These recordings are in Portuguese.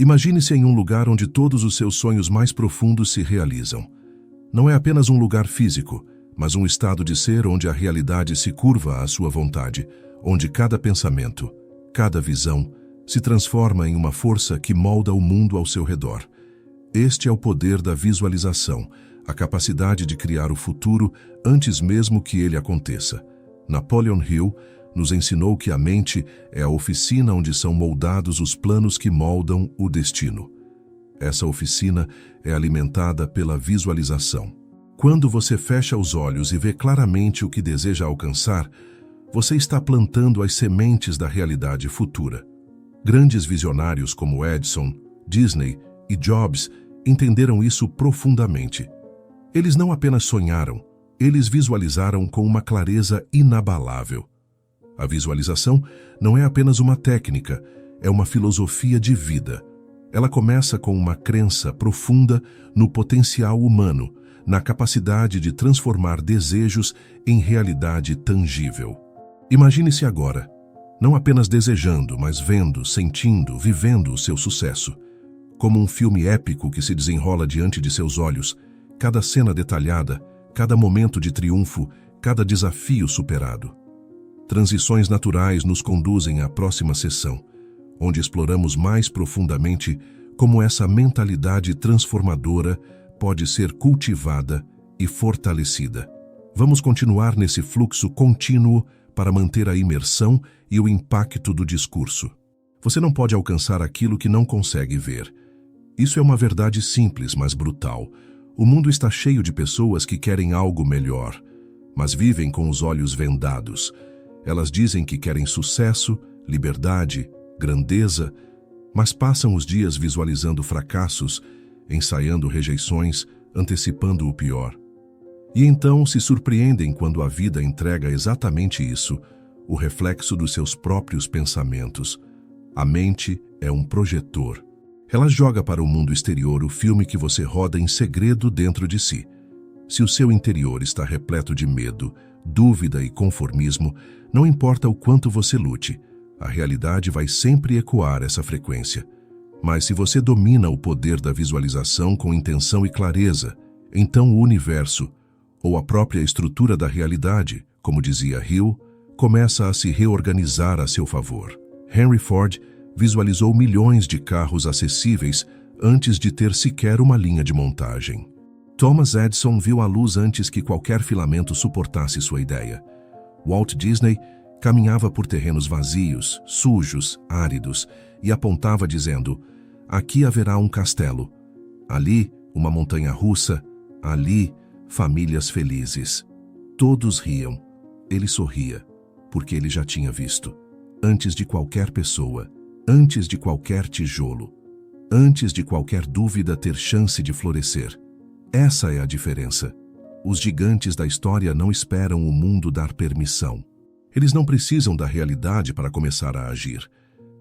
Imagine-se em um lugar onde todos os seus sonhos mais profundos se realizam. Não é apenas um lugar físico, mas um estado de ser onde a realidade se curva à sua vontade, onde cada pensamento, cada visão, se transforma em uma força que molda o mundo ao seu redor. Este é o poder da visualização, a capacidade de criar o futuro antes mesmo que ele aconteça. Napoleon Hill nos ensinou que a mente é a oficina onde são moldados os planos que moldam o destino. Essa oficina é alimentada pela visualização. Quando você fecha os olhos e vê claramente o que deseja alcançar, você está plantando as sementes da realidade futura. Grandes visionários como Edison, Disney e Jobs entenderam isso profundamente. Eles não apenas sonharam, eles visualizaram com uma clareza inabalável. A visualização não é apenas uma técnica, é uma filosofia de vida. Ela começa com uma crença profunda no potencial humano, na capacidade de transformar desejos em realidade tangível. Imagine-se agora, não apenas desejando, mas vendo, sentindo, vivendo o seu sucesso. Como um filme épico que se desenrola diante de seus olhos, cada cena detalhada, cada momento de triunfo, cada desafio superado. Transições naturais nos conduzem à próxima sessão, onde exploramos mais profundamente como essa mentalidade transformadora pode ser cultivada e fortalecida. Vamos continuar nesse fluxo contínuo para manter a imersão e o impacto do discurso. Você não pode alcançar aquilo que não consegue ver. Isso é uma verdade simples, mas brutal. O mundo está cheio de pessoas que querem algo melhor, mas vivem com os olhos vendados. Elas dizem que querem sucesso, liberdade, grandeza, mas passam os dias visualizando fracassos, ensaiando rejeições, antecipando o pior. E então se surpreendem quando a vida entrega exatamente isso, o reflexo dos seus próprios pensamentos. A mente é um projetor. Ela joga para o mundo exterior o filme que você roda em segredo dentro de si. Se o seu interior está repleto de medo, dúvida e conformismo, não importa o quanto você lute, a realidade vai sempre ecoar essa frequência. Mas se você domina o poder da visualização com intenção e clareza, então o universo, ou a própria estrutura da realidade, como dizia Hill, começa a se reorganizar a seu favor. Henry Ford visualizou milhões de carros acessíveis antes de ter sequer uma linha de montagem. Thomas Edison viu a luz antes que qualquer filamento suportasse sua ideia. Walt Disney caminhava por terrenos vazios, sujos, áridos, e apontava dizendo: aqui haverá um castelo, ali uma montanha-russa, ali famílias felizes. Todos riam. Ele sorria, porque ele já tinha visto. Antes de qualquer pessoa, antes de qualquer tijolo, antes de qualquer dúvida ter chance de florescer. Essa é a diferença. Os gigantes da história não esperam o mundo dar permissão. Eles não precisam da realidade para começar a agir.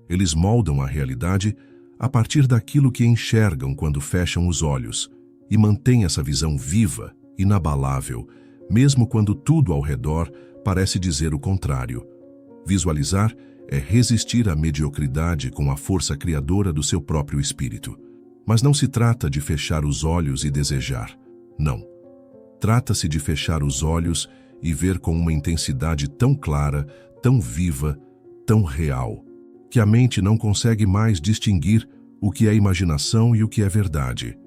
Eles moldam a realidade a partir daquilo que enxergam quando fecham os olhos e mantêm essa visão viva, inabalável, mesmo quando tudo ao redor parece dizer o contrário. Visualizar é resistir à mediocridade com a força criadora do seu próprio espírito. Mas não se trata de fechar os olhos e desejar. Não. Trata-se de fechar os olhos e ver com uma intensidade tão clara, tão viva, tão real, que a mente não consegue mais distinguir o que é imaginação e o que é verdade.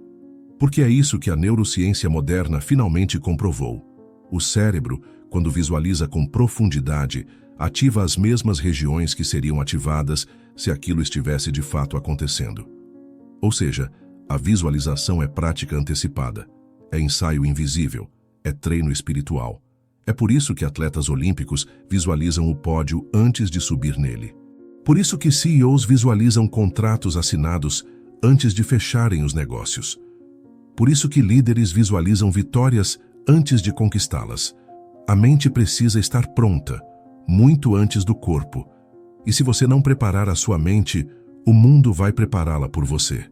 Porque é isso que a neurociência moderna finalmente comprovou. O cérebro, quando visualiza com profundidade, ativa as mesmas regiões que seriam ativadas se aquilo estivesse de fato acontecendo. Ou seja, a visualização é prática antecipada, é ensaio invisível, é treino espiritual. É por isso que atletas olímpicos visualizam o pódio antes de subir nele. Por isso que CEOs visualizam contratos assinados antes de fecharem os negócios. Por isso que líderes visualizam vitórias antes de conquistá-las. A mente precisa estar pronta, muito antes do corpo. E se você não preparar a sua mente, o mundo vai prepará-la por você.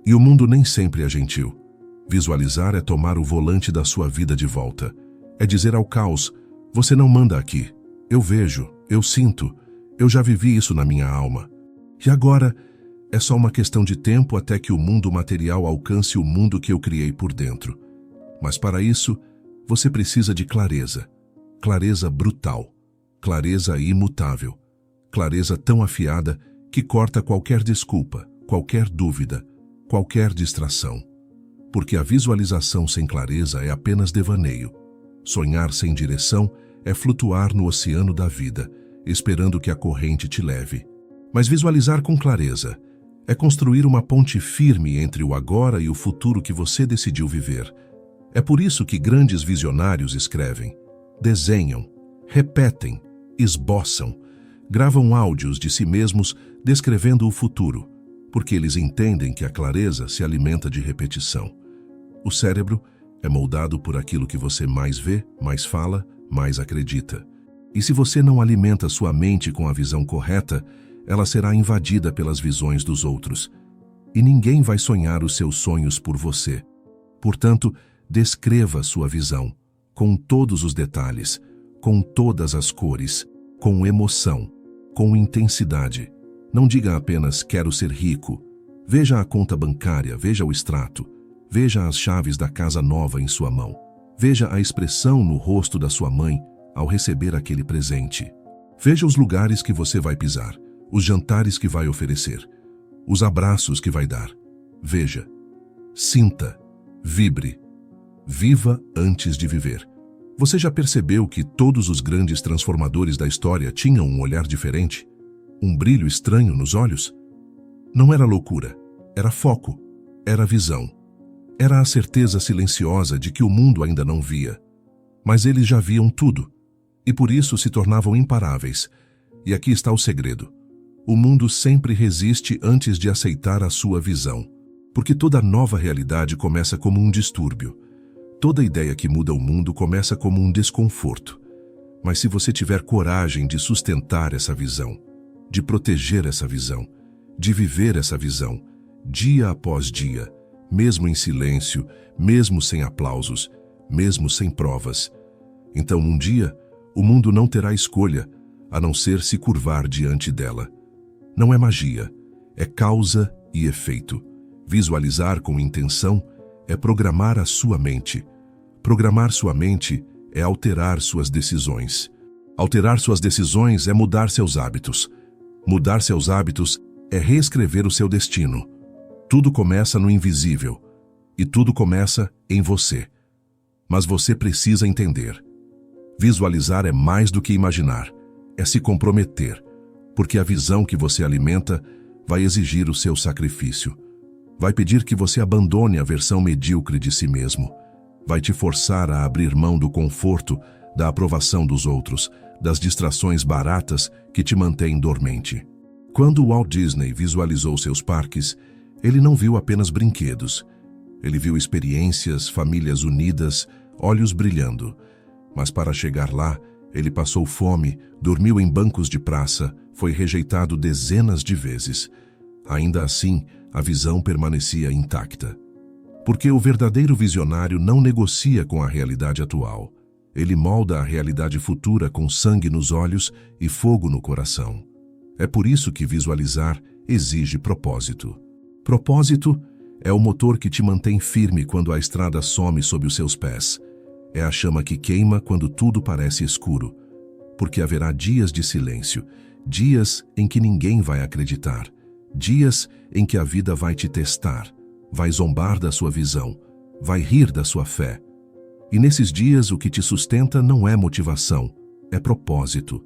E o mundo nem sempre é gentil. Visualizar é tomar o volante da sua vida de volta. É dizer ao caos: você não manda aqui. Eu vejo, eu sinto, eu já vivi isso na minha alma. E agora, É só uma questão de tempo até que o mundo material alcance o mundo que eu criei por dentro. Mas para isso, você precisa de clareza. Clareza brutal. Clareza imutável. Clareza tão afiada que corta qualquer desculpa, qualquer dúvida, qualquer distração. Porque a visualização sem clareza é apenas devaneio. Sonhar sem direção é flutuar no oceano da vida, esperando que a corrente te leve. Mas visualizar com clareza é construir uma ponte firme entre o agora e o futuro que você decidiu viver. É por isso que grandes visionários escrevem, desenham, repetem, esboçam, gravam áudios de si mesmos descrevendo o futuro, porque eles entendem que a clareza se alimenta de repetição. O cérebro é moldado por aquilo que você mais vê, mais fala, mais acredita. E se você não alimenta sua mente com a visão correta, ela será invadida pelas visões dos outros. E ninguém vai sonhar os seus sonhos por você. Portanto, descreva sua visão, com todos os detalhes, com todas as cores, com emoção, com intensidade. Não diga apenas quero ser rico. Veja a conta bancária, veja o extrato, veja as chaves da casa nova em sua mão. Veja a expressão no rosto da sua mãe ao receber aquele presente. Veja os lugares que você vai pisar, os jantares que vai oferecer, os abraços que vai dar. Veja, sinta, vibre, viva antes de viver. Você já percebeu que todos os grandes transformadores da história tinham um olhar diferente? Um brilho estranho nos olhos? Não era loucura, era foco, era visão. Era a certeza silenciosa de que o mundo ainda não via. Mas eles já viam tudo, e por isso se tornavam imparáveis. E aqui está o segredo. O mundo sempre resiste antes de aceitar a sua visão, porque toda nova realidade começa como um distúrbio. Toda ideia que muda o mundo começa como um desconforto. Mas se você tiver coragem de sustentar essa visão, de proteger essa visão, de viver essa visão, dia após dia, mesmo em silêncio, mesmo sem aplausos, mesmo sem provas, então um dia o mundo não terá escolha a não ser se curvar diante dela. Não é magia, é causa e efeito. Visualizar com intenção é programar a sua mente. Programar sua mente é alterar suas decisões. Alterar suas decisões é mudar seus hábitos. Mudar seus hábitos é reescrever o seu destino. Tudo começa no invisível e tudo começa em você. Mas você precisa entender. Visualizar é mais do que imaginar, é se comprometer, porque a visão que você alimenta vai exigir o seu sacrifício. Vai pedir que você abandone a versão medíocre de si mesmo. Vai te forçar a abrir mão do conforto, da aprovação dos outros, das distrações baratas que te mantêm dormente. Quando Walt Disney visualizou seus parques, ele não viu apenas brinquedos. Ele viu experiências, famílias unidas, olhos brilhando. Mas para chegar lá, ele passou fome, dormiu em bancos de praça, foi rejeitado dezenas de vezes. Ainda assim, a visão permanecia intacta. Porque o verdadeiro visionário não negocia com a realidade atual. Ele molda a realidade futura com sangue nos olhos e fogo no coração. É por isso que visualizar exige propósito. Propósito é o motor que te mantém firme quando a estrada some sob os seus pés. É a chama que queima quando tudo parece escuro. Porque haverá dias de silêncio, dias em que ninguém vai acreditar, dias em que a vida vai te testar, vai zombar da sua visão, vai rir da sua fé. E nesses dias o que te sustenta não é motivação, é propósito.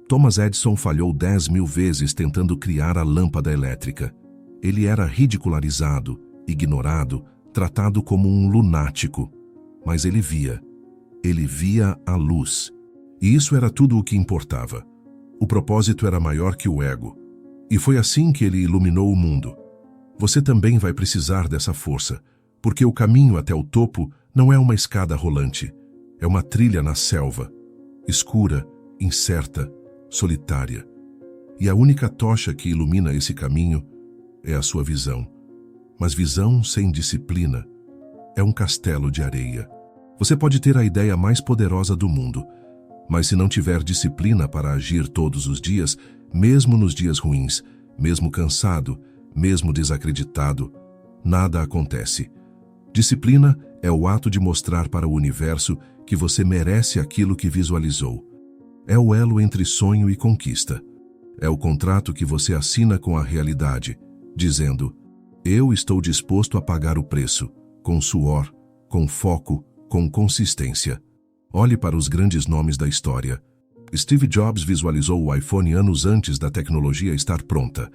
Thomas Edison falhou 10.000 vezes tentando criar a lâmpada elétrica. Ele era ridicularizado, ignorado, tratado como um lunático. Mas ele via a luz. E isso era tudo o que importava. O propósito era maior que o ego. E foi assim que ele iluminou o mundo. Você também vai precisar dessa força, porque o caminho até o topo não é uma escada rolante, é uma trilha na selva, escura, incerta, solitária. E a única tocha que ilumina esse caminho é a sua visão. Mas visão sem disciplina é um castelo de areia. Você pode ter a ideia mais poderosa do mundo, mas se não tiver disciplina para agir todos os dias, mesmo nos dias ruins, mesmo cansado, mesmo desacreditado, nada acontece. Disciplina é o ato de mostrar para o universo que você merece aquilo que visualizou. É o elo entre sonho e conquista. É o contrato que você assina com a realidade, dizendo: eu estou disposto a pagar o preço, com suor, com foco, com consistência. Olhe para os grandes nomes da história. Steve Jobs visualizou o iPhone anos antes da tecnologia estar pronta,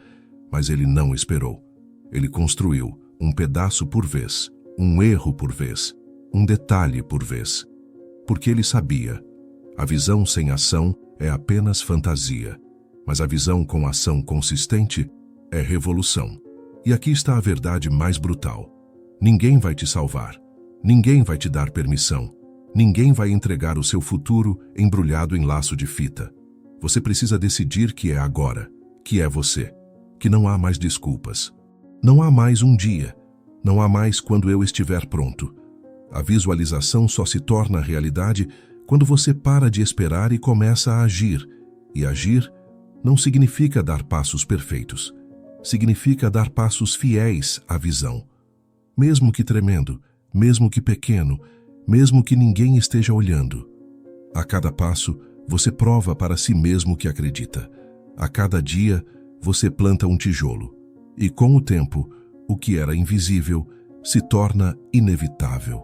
mas ele não esperou. Ele construiu, um pedaço por vez, um erro por vez, um detalhe por vez. Porque ele sabia, a visão sem ação é apenas fantasia, mas a visão com ação consistente é revolução. E aqui está a verdade mais brutal. Ninguém vai te salvar. Ninguém vai te dar permissão. Ninguém vai entregar o seu futuro embrulhado em laço de fita. Você precisa decidir que é agora, que é você, que não há mais desculpas. Não há mais um dia. Não há mais quando eu estiver pronto. A visualização só se torna realidade quando você para de esperar e começa a agir. E agir não significa dar passos perfeitos. Significa dar passos fiéis à visão. Mesmo que tremendo, mesmo que pequeno, mesmo que ninguém esteja olhando. A cada passo, você prova para si mesmo que acredita. A cada dia, você planta um tijolo. E com o tempo, o que era invisível se torna inevitável.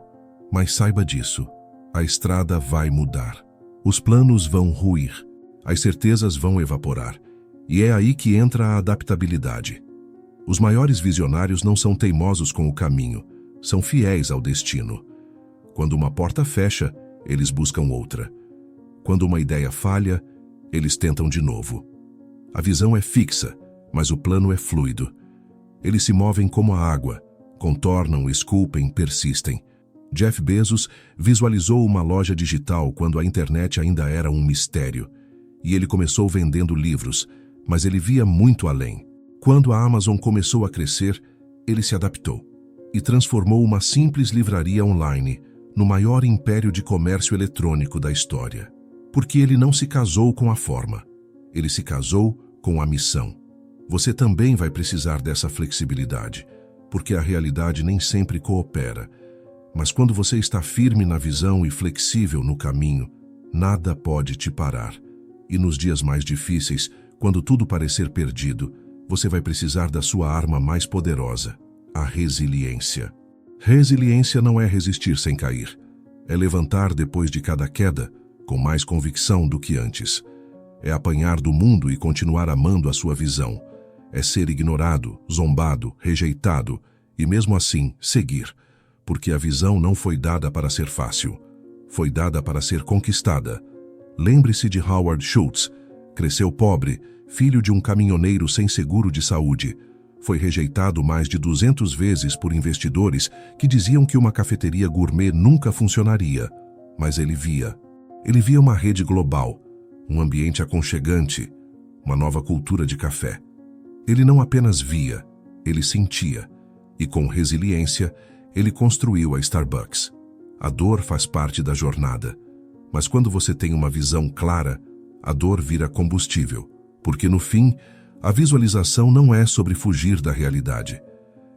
Mas saiba disso, a estrada vai mudar. Os planos vão ruir, as certezas vão evaporar. E é aí que entra a adaptabilidade. Os maiores visionários não são teimosos com o caminho, são fiéis ao destino. Quando uma porta fecha, eles buscam outra. Quando uma ideia falha, eles tentam de novo. A visão é fixa, mas o plano é fluido. Eles se movem como a água, contornam, esculpem, persistem. Jeff Bezos visualizou uma loja digital quando a internet ainda era um mistério. E ele começou vendendo livros, mas ele via muito além. Quando a Amazon começou a crescer, ele se adaptou e transformou uma simples livraria online no maior império de comércio eletrônico da história. Porque ele não se casou com a forma, ele se casou com a missão. Você também vai precisar dessa flexibilidade, porque a realidade nem sempre coopera. Mas quando você está firme na visão e flexível no caminho, nada pode te parar. E nos dias mais difíceis, quando tudo parecer perdido, você vai precisar da sua arma mais poderosa, a resiliência. Resiliência não é resistir sem cair. É levantar depois de cada queda, com mais convicção do que antes. É apanhar do mundo e continuar amando a sua visão. É ser ignorado, zombado, rejeitado e mesmo assim seguir. Porque a visão não foi dada para ser fácil. Foi dada para ser conquistada. Lembre-se de Howard Schultz. Cresceu pobre, filho de um caminhoneiro sem seguro de saúde. Foi rejeitado mais de 200 vezes por investidores que diziam que uma cafeteria gourmet nunca funcionaria. Mas ele via. Ele via uma rede global, um ambiente aconchegante, uma nova cultura de café. Ele não apenas via, ele sentia. E com resiliência, ele construiu a Starbucks. A dor faz parte da jornada. Mas quando você tem uma visão clara, a dor vira combustível. Porque no fim, a visualização não é sobre fugir da realidade.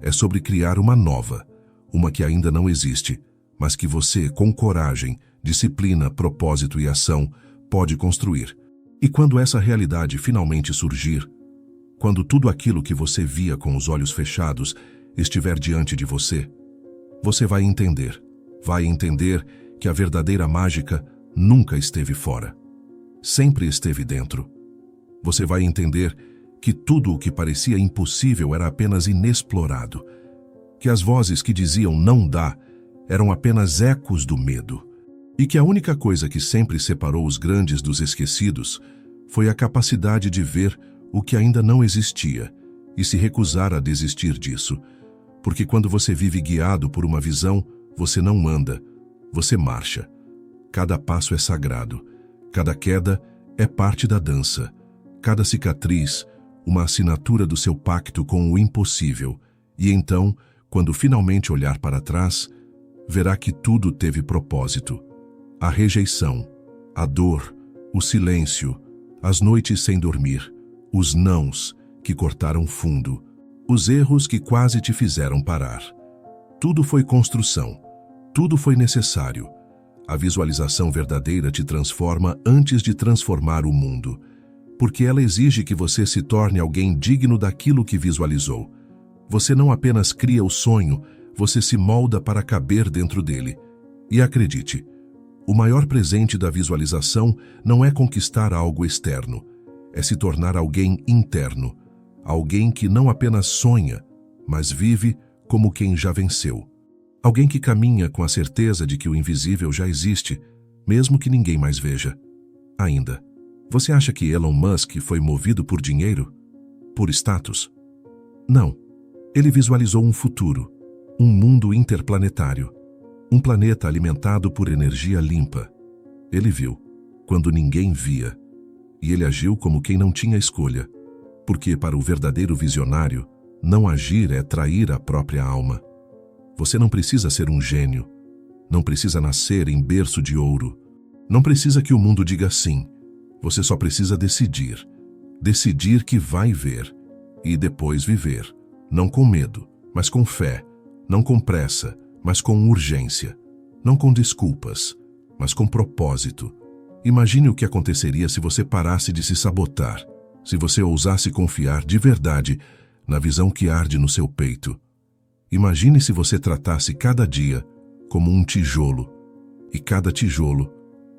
É sobre criar uma nova, uma que ainda não existe, mas que você, com coragem, disciplina, propósito e ação, pode construir. E quando essa realidade finalmente surgir, quando tudo aquilo que você via com os olhos fechados estiver diante de você, você vai entender que a verdadeira mágica nunca esteve fora. Sempre esteve dentro. Você vai entender que tudo o que parecia impossível era apenas inexplorado, que as vozes que diziam não dá eram apenas ecos do medo, e que a única coisa que sempre separou os grandes dos esquecidos foi a capacidade de ver o que ainda não existia e se recusar a desistir disso, porque quando você vive guiado por uma visão, você não anda, você marcha. Cada passo é sagrado, cada queda é parte da dança, cada cicatriz, uma assinatura do seu pacto com o impossível, e então, quando finalmente olhar para trás, verá que tudo teve propósito. A rejeição, a dor, o silêncio, as noites sem dormir, os nãos que cortaram fundo, Os erros que quase te fizeram parar. Tudo foi construção. Tudo foi necessário. A visualização verdadeira te transforma antes de transformar o mundo, porque ela exige que você se torne alguém digno daquilo que visualizou. Você não apenas cria o sonho, você se molda para caber dentro dele. E acredite, o maior presente da visualização não é conquistar algo externo, é se tornar alguém interno, alguém que não apenas sonha, mas vive como quem já venceu. Alguém que caminha com a certeza de que o invisível já existe, mesmo que ninguém mais veja. Ainda, você acha que Elon Musk foi movido por dinheiro? Por status? Não. Ele visualizou um futuro, um mundo interplanetário, um planeta alimentado por energia limpa. Ele viu, quando ninguém via, e ele agiu como quem não tinha escolha, porque para o verdadeiro visionário, não agir é trair a própria alma. Você não precisa ser um gênio, não precisa nascer em berço de ouro, não precisa que o mundo diga sim. Você só precisa decidir. Decidir que vai ver e depois viver. Não com medo, mas com fé. Não com pressa, mas com urgência. Não com desculpas, mas com propósito. Imagine o que aconteceria se você parasse de se sabotar, se você ousasse confiar de verdade na visão que arde no seu peito. Imagine se você tratasse cada dia como um tijolo e cada tijolo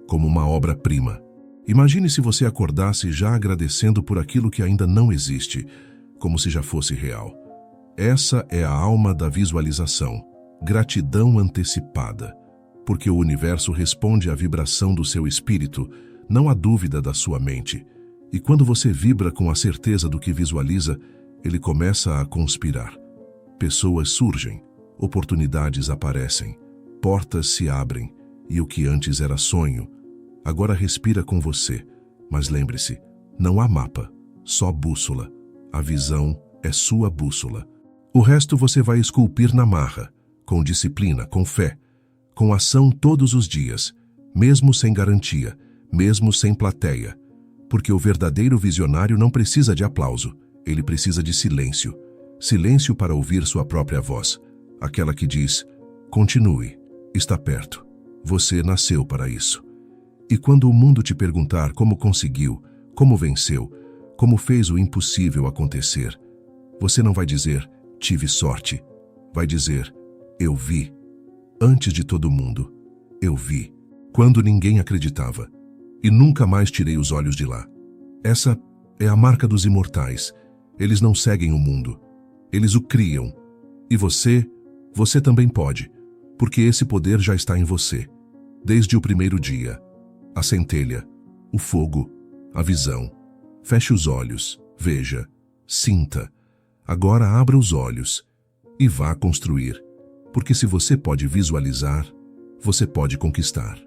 como uma obra-prima. Imagine se você acordasse já agradecendo por aquilo que ainda não existe, como se já fosse real. Essa é a alma da visualização, gratidão antecipada, porque o universo responde à vibração do seu espírito, não à dúvida da sua mente. E quando você vibra com a certeza do que visualiza, ele começa a conspirar. Pessoas surgem, oportunidades aparecem, portas se abrem, e o que antes era sonho, agora respira com você. Mas lembre-se, não há mapa, só bússola. A visão é sua bússola. O resto você vai esculpir na marra, com disciplina, com fé, com ação todos os dias, mesmo sem garantia, mesmo sem plateia. Porque o verdadeiro visionário não precisa de aplauso, ele precisa de silêncio. Silêncio para ouvir sua própria voz, aquela que diz, continue, está perto, você nasceu para isso. E quando o mundo te perguntar como conseguiu, como venceu, como fez o impossível acontecer, você não vai dizer, tive sorte, vai dizer, eu vi. Antes de todo mundo, eu vi, quando ninguém acreditava, e nunca mais tirei os olhos de lá. Essa é a marca dos imortais, eles não seguem o mundo. Eles o criam. E você também pode, porque esse poder já está em você. Desde o primeiro dia. A centelha, o fogo, a visão. Feche os olhos, veja, sinta. Agora abra os olhos e vá construir. Porque se você pode visualizar, você pode conquistar.